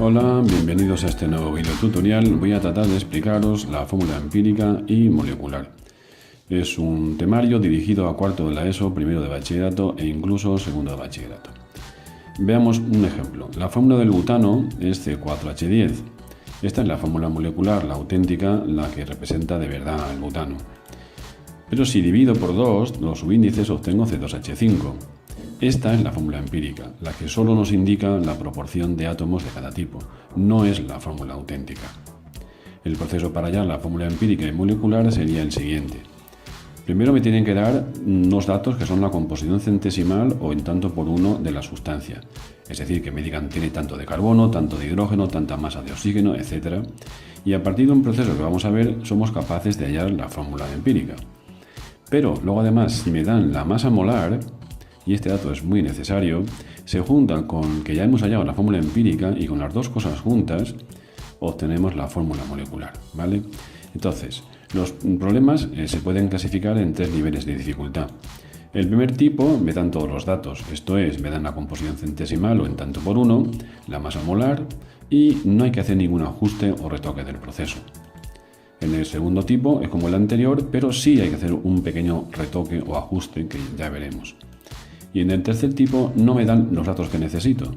Hola, bienvenidos a este nuevo video tutorial. Voy a tratar de explicaros la fórmula empírica y molecular. Es un temario dirigido a cuarto de la ESO, primero de bachillerato e incluso segundo de bachillerato. Veamos un ejemplo. La fórmula del butano es C4H10. Esta es la fórmula molecular, la auténtica, la que representa de verdad el butano. Pero si divido por 2 los subíndices obtengo C2H5. Esta es la fórmula empírica, la que solo nos indica la proporción de átomos de cada tipo, no es la fórmula auténtica. El proceso para hallar la fórmula empírica y molecular sería el siguiente. Primero me tienen que dar unos datos que son la composición centesimal o en tanto por uno de la sustancia. Es decir, que me digan tiene tanto de carbono, tanto de hidrógeno, tanta masa de oxígeno, etc. Y a partir de un proceso que vamos a ver, somos capaces de hallar la fórmula empírica. Pero luego además, si me dan la masa molar, y este dato es muy necesario, se junta con que ya hemos hallado la fórmula empírica y con las dos cosas juntas obtenemos la fórmula molecular, ¿vale? Entonces, los problemas se pueden clasificar en 3 niveles de dificultad. El primer tipo me dan todos los datos, esto es, me dan la composición centesimal o en tanto por uno, la masa molar y no hay que hacer ningún ajuste o retoque del proceso. En el segundo tipo es como el anterior, pero sí hay que hacer un pequeño retoque o ajuste que ya veremos. Y en el tercer tipo no me dan los datos que necesito,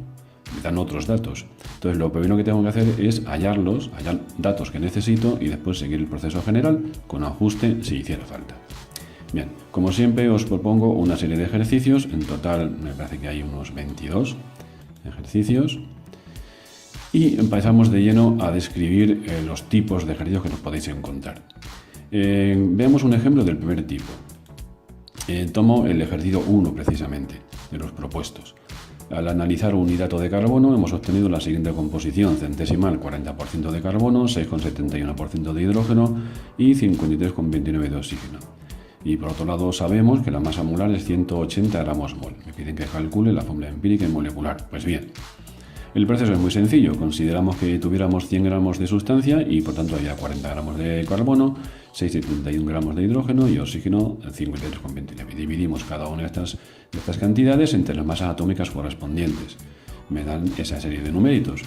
me dan otros datos. Entonces lo primero que tengo que hacer es hallar datos que necesito y después seguir el proceso general con ajuste si hiciera falta. Bien, como siempre os propongo una serie de ejercicios, en total me parece que hay unos 22 ejercicios. Y empezamos de lleno a describir los tipos de ejercicios que nos podéis encontrar. Veamos un ejemplo del primer tipo. Tomo el ejercicio 1 precisamente, de los propuestos. Al analizar un hidrato de carbono hemos obtenido la siguiente composición centesimal: 40% de carbono, 6,71% de hidrógeno y 53,29% de oxígeno. Y por otro lado sabemos que la masa molar es 180 gramos mol. Me piden que calcule la fórmula empírica y molecular. Pues bien, el proceso es muy sencillo. Consideramos que tuviéramos 100 gramos de sustancia y por tanto había 40 gramos de carbono, 6,71 gramos de hidrógeno y oxígeno 53,29. Dividimos cada una de estas cantidades entre las masas atómicas correspondientes. Me dan esa serie de numeritos.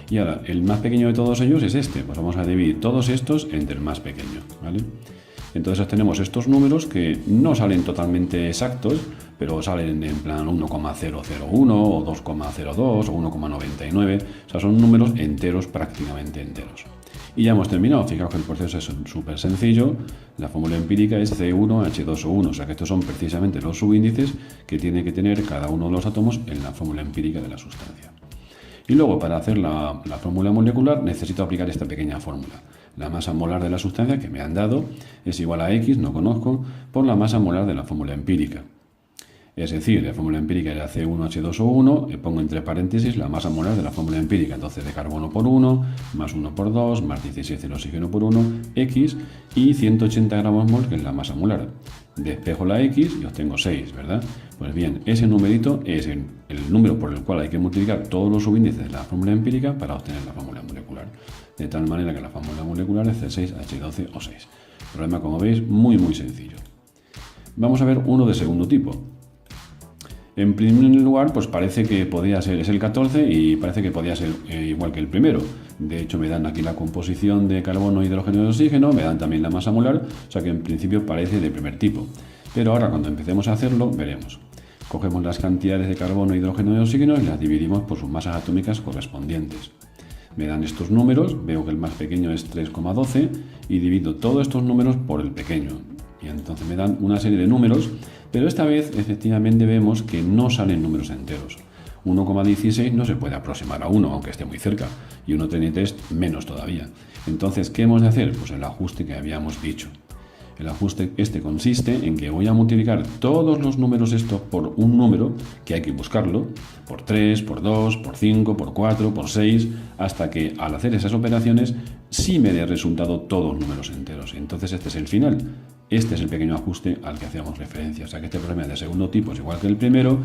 Y ahora, el más pequeño de todos ellos es este. Pues vamos a dividir todos estos entre el más pequeño, ¿vale? Entonces obtenemos estos números que no salen totalmente exactos, pero salen en plan 1,001 o 2,02 o 1,99. O sea, son números enteros, prácticamente enteros. Y ya hemos terminado. Fijaos que el proceso es súper sencillo. La fórmula empírica es C1H2O1. O sea que estos son precisamente los subíndices que tiene que tener cada uno de los átomos en la fórmula empírica de la sustancia. Y luego, para hacer la fórmula molecular, necesito aplicar esta pequeña fórmula. La masa molar de la sustancia que me han dado es igual a X, no conozco, por la masa molar de la fórmula empírica. Es decir, la fórmula empírica era C1H2O1, y pongo entre paréntesis la masa molar de la fórmula empírica. Entonces, de carbono por 1, más 1 por 2, más 16 del oxígeno por 1, X, y 180 gramos mol, que es la masa molar. Despejo la X y obtengo 6, ¿verdad? Pues bien, ese numerito es el número por el cual hay que multiplicar todos los subíndices de la fórmula empírica para obtener la fórmula molecular. De tal manera que la fórmula molecular es C6H12O6. Problema, como veis, muy sencillo. Vamos a ver uno de segundo tipo. En primer lugar, pues parece que podría ser, es el 14 y parece que podría ser igual que el primero. De hecho, me dan aquí la composición de carbono, hidrógeno y oxígeno, me dan también la masa molar, o sea que en principio parece de primer tipo. Pero ahora, cuando empecemos a hacerlo, veremos. Cogemos las cantidades de carbono, hidrógeno y oxígeno y las dividimos por sus masas atómicas correspondientes. Me dan estos números, veo que el más pequeño es 3,12 y divido todos estos números por el pequeño. Y entonces me dan una serie de números, pero esta vez efectivamente vemos que no salen números enteros. 1,16 no se puede aproximar a 1, aunque esté muy cerca, y 1,33 menos todavía. Entonces, ¿qué hemos de hacer? Pues el ajuste que habíamos dicho. El ajuste este consiste en que voy a multiplicar todos los números estos por un número, que hay que buscarlo, por 3, por 2, por 5, por 4, por 6, hasta que al hacer esas operaciones sí me dé resultado todos números enteros. Entonces este es el final. Este es el pequeño ajuste al que hacíamos referencia. O sea que este problema de segundo tipo es igual que el primero,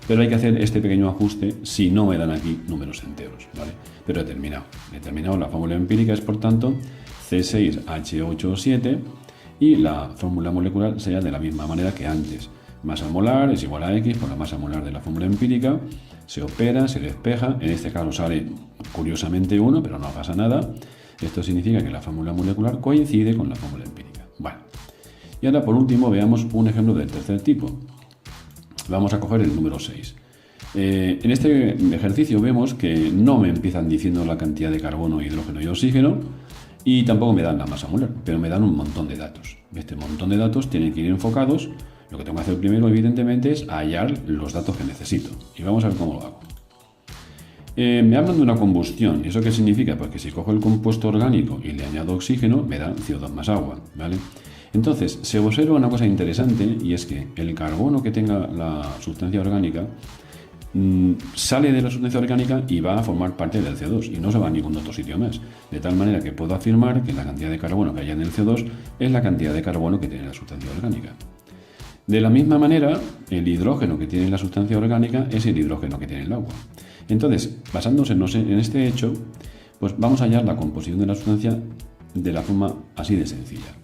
pero hay que hacer este pequeño ajuste si no me dan aquí números enteros, ¿vale? Pero he terminado. La fórmula empírica es, por tanto, C6H8O7 y la fórmula molecular sería de la misma manera que antes. Masa molar es igual a X por la masa molar de la fórmula empírica. Se opera, se despeja. En este caso sale curiosamente 1, pero no pasa nada. Esto significa que la fórmula molecular coincide con la fórmula empírica. Bueno, y ahora por último veamos un ejemplo del tercer tipo. Vamos a coger el número 6. En este ejercicio vemos que no me empiezan diciendo la cantidad de carbono, hidrógeno y oxígeno, y tampoco me dan la masa molar, pero me dan un montón de datos. Este montón de datos tienen que ir enfocados. Lo que tengo que hacer primero, evidentemente, es hallar los datos que necesito. Y vamos a ver cómo lo hago. Me hablan de una combustión. ¿Y eso qué significa? Pues que si cojo el compuesto orgánico y le añado oxígeno, me da CO2 más agua, ¿vale? Entonces, se observa una cosa interesante, y es que el carbono que tenga la sustancia orgánica sale de la sustancia orgánica y va a formar parte del CO2 y no se va a ningún otro sitio más. De tal manera que puedo afirmar que la cantidad de carbono que haya en el CO2 es la cantidad de carbono que tiene la sustancia orgánica. De la misma manera, el hidrógeno que tiene la sustancia orgánica es el hidrógeno que tiene el agua. Entonces, basándose en este hecho, pues vamos a hallar la composición de la sustancia de la forma así de sencilla.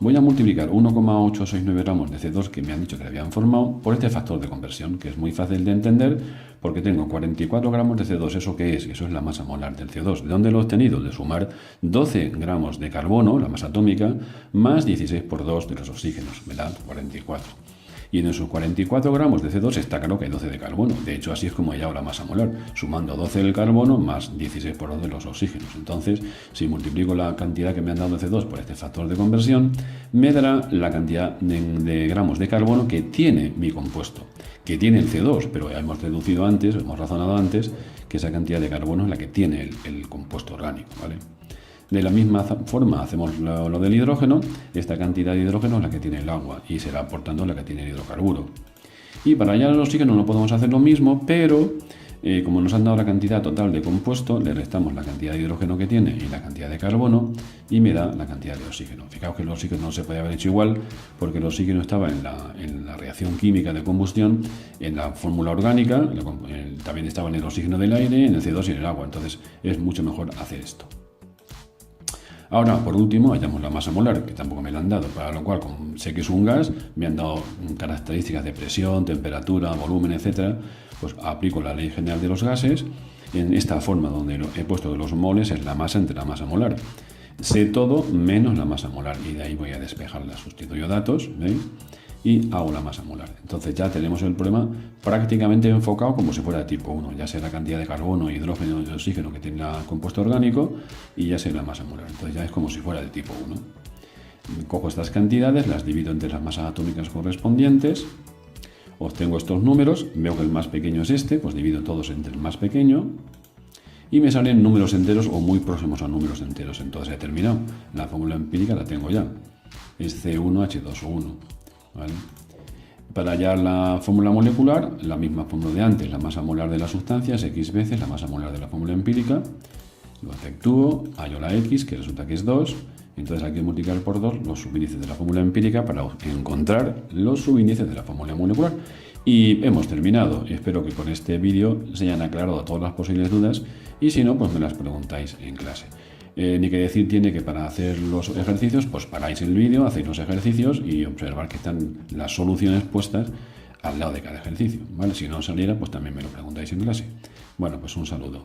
Voy a multiplicar 1,869 gramos de C2 que me han dicho que le habían formado por este factor de conversión, que es muy fácil de entender porque tengo 44 gramos de C2. ¿Eso qué es? Eso es la masa molar del CO2. ¿De dónde lo he obtenido? De sumar 12 gramos de carbono, la masa atómica, más 16 por 2 de los oxígenos. Me da 44. Y en esos 44 gramos de C2 está claro que hay 12 de carbono. De hecho, así es como he hallado la masa molar, sumando 12 del carbono más 16 por 2 de los oxígenos. Entonces, si multiplico la cantidad que me han dado de C2 por este factor de conversión, me dará la cantidad de gramos de carbono que tiene mi compuesto, que tiene el C2, pero ya hemos deducido antes, hemos razonado antes, que esa cantidad de carbono es la que tiene el compuesto orgánico, ¿vale? De la misma forma hacemos lo del hidrógeno. Esta cantidad de hidrógeno es la que tiene el agua y será por tanto la que tiene el hidrocarburo. Y para hallar el oxígeno no podemos hacer lo mismo, pero como nos han dado la cantidad total de compuesto, le restamos la cantidad de hidrógeno que tiene y la cantidad de carbono y me da la cantidad de oxígeno. Fijaos que el oxígeno no se podía haber hecho igual porque el oxígeno estaba en la reacción química de combustión, en la fórmula orgánica, también estaba en el oxígeno del aire, en el CO2 y en el agua. Entonces es mucho mejor hacer esto. Ahora, por último, hallamos la masa molar, que tampoco me la han dado, para lo cual, como sé que es un gas, me han dado características de presión, temperatura, volumen, etc. Pues aplico la ley general de los gases en esta forma donde he puesto que los moles es la masa entre la masa molar. Sé todo menos la masa molar y de ahí voy a despejarla. Sustituyo datos, ¿veis? Y hago la masa molar. Entonces ya tenemos el problema prácticamente enfocado como si fuera de tipo 1. Ya sé la cantidad de carbono, hidrógeno y oxígeno que tiene el compuesto orgánico y ya sé la masa molar. Entonces ya es como si fuera de tipo 1. Cojo estas cantidades, las divido entre las masas atómicas correspondientes, obtengo estos números, veo que el más pequeño es este, pues divido todos entre el más pequeño y me salen números enteros o muy próximos a números enteros. Entonces he terminado. La fórmula empírica la tengo ya. Es C1H2O1. ¿Vale? Para hallar la fórmula molecular, la misma fórmula de antes, la masa molar de la sustancia es X veces la masa molar de la fórmula empírica. Lo efectúo, hallo la X, que resulta que es 2. Entonces hay que multiplicar por 2 los subíndices de la fórmula empírica para encontrar los subíndices de la fórmula molecular. Y hemos terminado. Espero que con este vídeo se hayan aclarado todas las posibles dudas y si no, pues me las preguntáis en clase. Ni que decir tiene que para hacer los ejercicios, pues paráis el vídeo, hacéis los ejercicios y observar que están las soluciones puestas al lado de cada ejercicio, ¿vale? Si no saliera, pues también me lo preguntáis en clase. Bueno, pues un saludo.